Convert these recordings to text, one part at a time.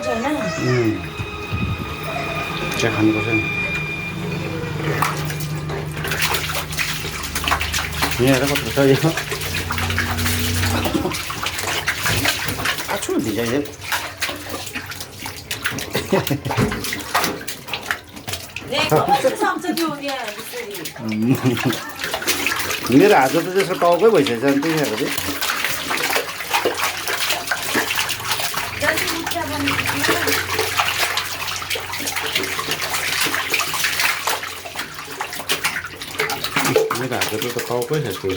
छैन चिया खानुपर्छ नि यहाँ हेर कस्तो छ यो आछु भिजाइदियो मेरो हात त त्यसको टाउकै भइसकेछ नि त्यही खाएको मेरो हात त टाउकै छ त्यो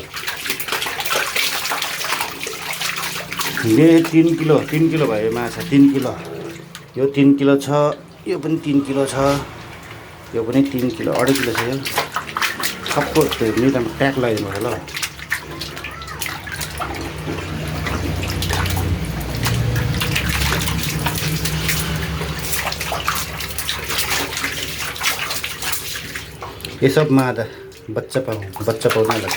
यो 3 किलो भयो माछा 3 किलो यो 3 किलो छ यो पनि 3 किलो छ यो पनि 3 किलो 2.5 किलो छ यो सबको त्यो निदामा ट्याग लगाइदिनु पर्छ ल ये सब मादा बच्चा पाउने लाग्छ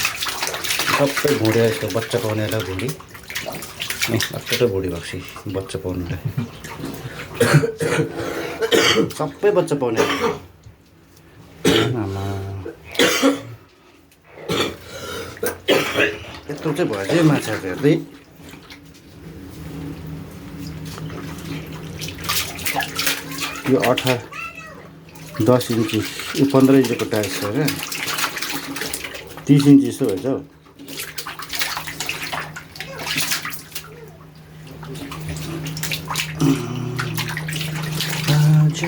सबै भुँडी यस्तो बच्चा पाउनेलाई भुँडी अटो भुँडी भएको छ बच्चा पाउनेलाई सबै बच्चा पाउने आमा यत्रो चाहिँ भयो चाहिँ माछाको हेर्दै यो 10 इन्ची यो 15 इन्चीको टाइस छ क्या 30 इन्ची जस्तो भएछ हौ आज